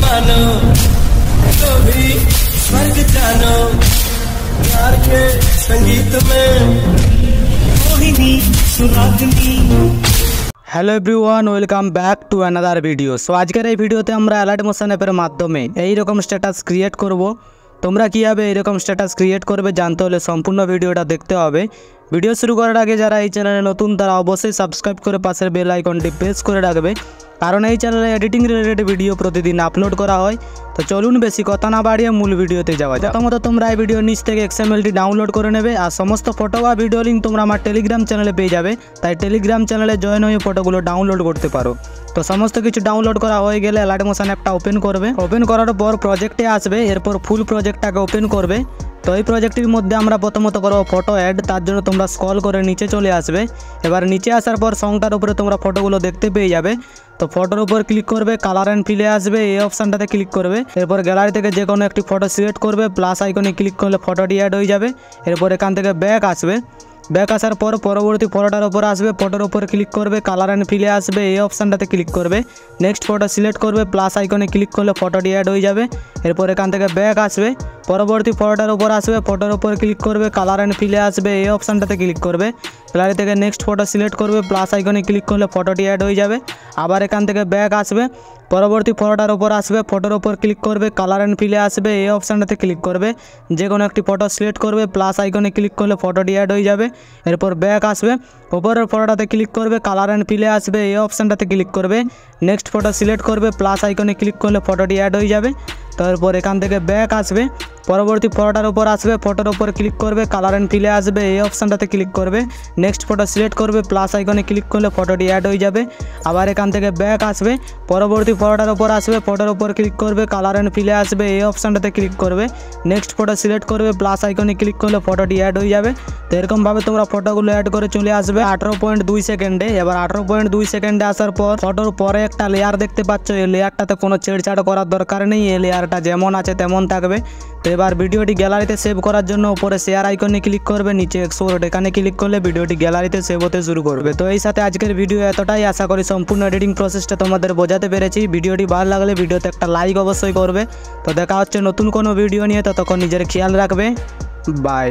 मानो तो भी स्वर्ग जानो प्यार के संगीत में मोहिनी सुरागनी। Hello everyone, welcome back to another video. So আজকের এই ভিডিওতে আমরা অ্যালার্ট মোশন অ্যাপের মাধ্যমে এইরকম স্ট্যাটাস ক্রিয়েট করব। তোমরা কীভাবে এইরকম স্ট্যাটাস ক্রিয়েট করবে জানতে হলে সম্পূর্ণ ভিডিওটা দেখতে হবে। ভিডিও শুরু করার আগে যারা এই চ্যানেলে নতুন তারা অবশ্যই সাবস্ক্রাইব করে পাশের বেল আইকনটি প্রেস করে রাখবে, কারণ এই চ্যানেলে এডিটিং রিলেটেড ভিডিও প্রতিদিন আপলোড করা হয়। তো চলুন বেশি কথা না বাড়িয়ে মূল ভিডিওতে যাওয়া যাক। প্রথমত তোমরা এই ভিডিওর নিচ থেকে XMLটি ডাউনলোড করে নেবে, আর সমস্ত ফটো বা ভিডিও লিঙ্ক তোমরা আমার টেলিগ্রাম চ্যানেলে পেয়ে যাবে। তাই টেলিগ্রাম চ্যানেলে জয়েন হয়ে ফটোগুলো ডাউনলোড করতে পারো। তো সমস্ত কিছু ডাউনলোড করা হয়ে গেলে অ্যালার্ট মোশন অ্যাপটা ওপেন করবে। ওপেন করার পর প্রজেক্টে আসবে, এরপর ফুল প্রজেক্টটাকে ওপেন করবে। তো এই প্রজেক্টের মধ্যে আমরা প্রথমত করবো ফটো অ্যাড। তার জন্য তোমরা স্ক্রল করে নিচে চলে আসবে। এবার নিচে আসার পর সংটার উপরে তোমরা ফটোগুলো দেখতে পেয়ে যাবে। তো ফটোর উপর ক্লিক করবে, কালার অ্যান্ড ফিলে আসবে, এই অপশানটাতে ক্লিক করবে। এরপর গ্যালারি থেকে যে কোনো একটি ফটো সিলেক্ট করবে, প্লাস আইকনে ক্লিক করলে ফটোটি অ্যাড হয়ে যাবে। এরপর এখান থেকে ব্যাক আসবে। ব্যাক আসার পর পরবর্তী ফটোটার উপর আসবে, ফটোর উপর ক্লিক করবে, কালার অ্যান্ড ফিলে আসবে, এই অপশানটাতে ক্লিক করবে। নেক্সট ফটো সিলেক্ট করবে, প্লাস আইকনে ক্লিক করলে ফটোটি অ্যাড হয়ে যাবে। এরপর এখান থেকে ব্যাক আসবে, পরবর্তী ফটোটার উপর আসবে, ফটোর উপর ক্লিক করবে, কালার অ্যান্ড ফিলে আসবে, এই অপশানটাতে ক্লিক করবে। গ্যালারি থেকে নেক্সট ফটো সিলেক্ট করবে, প্লাস আইকনে ক্লিক করলে ফটোটি অ্যাড হয়ে যাবে। আবার এখান থেকে ব্যাক আসবে, পরবর্তী ফটোটার উপর আসবে, ফটোর উপর ক্লিক করবে, কালার অ্যান্ড ফিলে আসবে, এই অপশানটাতে ক্লিক করবে। যে কোনো একটি ফটো সিলেক্ট করবে, প্লাস আইকনে ক্লিক করলে ফটোটি অ্যাড হয়ে যাবে। এরপর ব্যাক আসবে, উপরের ফটোটাতে ক্লিক করবে, কালার অ্যান্ড ফিলে আসবে, এই অপশানটাতে ক্লিক করবে। নেক্সট ফটো সিলেক্ট করবে, প্লাস আইকনে ক্লিক করলে ফটোটি অ্যাড হয়ে যাবে। তারপর এখান থেকে ব্যাক আসবে, পরবর্তী ফটোটার উপর আসবে, ফটোর উপর ক্লিক করবে, কালার অ্যান্ড ফিলে আসবে, এই অপশানটাতে ক্লিক করবে। নেক্সট ফটো সিলেক্ট করবে, প্লাস আইকনে ক্লিক করলে ফটোটি অ্যাড হয়ে যাবে। আবার এখান থেকে ব্যাক আসবে, পরবর্তী ফটোটার উপর আসবে, ফটোর উপর ক্লিক করবে, কালার অ্যান্ড ফিলে আসবে, এই অপশানটাতে ক্লিক করবে। নেক্সট ফটো সিলেক্ট করবে, প্লাস আইকনে ক্লিক করলে ফটোটি অ্যাড হয়ে যাবে। তো এরকমভাবে তোমরা ফটোগুলো অ্যাড করে চলে আসবে 18.2 সেকেন্ডে। এবার 18.2 সেকেন্ডে আসার পর ফটোর পরে একটা লেয়ার দেখতে পাচ্ছ, এই লেয়ারটাতে কোনো ছেড়ছাড় করার দরকার নেই, এই লেয়ারটা যেমন আছে তেমন থাকবে। তো এবার ভিডিওটি গ্যালারিতে সেভ করার জন্য উপরে শেয়ার আইকনে ক্লিক করবে, নিচে এক্সপোর্ট এখানে ক্লিক করলে ভিডিওটি গ্যালারিতে সেভ হতে শুরু করবে। তো এই সাথে আজকের ভিডিও এতটাই। আশা করি সম্পূর্ণ এডিটিং প্রসেসটা তোমাদের বোঝাতে পেরেছি। ভিডিওটি ভালো লাগলে ভিডিওতে একটা লাইক অবশ্যই করবে। তো দেখা হচ্ছে নতুন কোনো ভিডিও নিয়ে, ততক্ষণ নিজের খেয়াল রাখবে। বাই।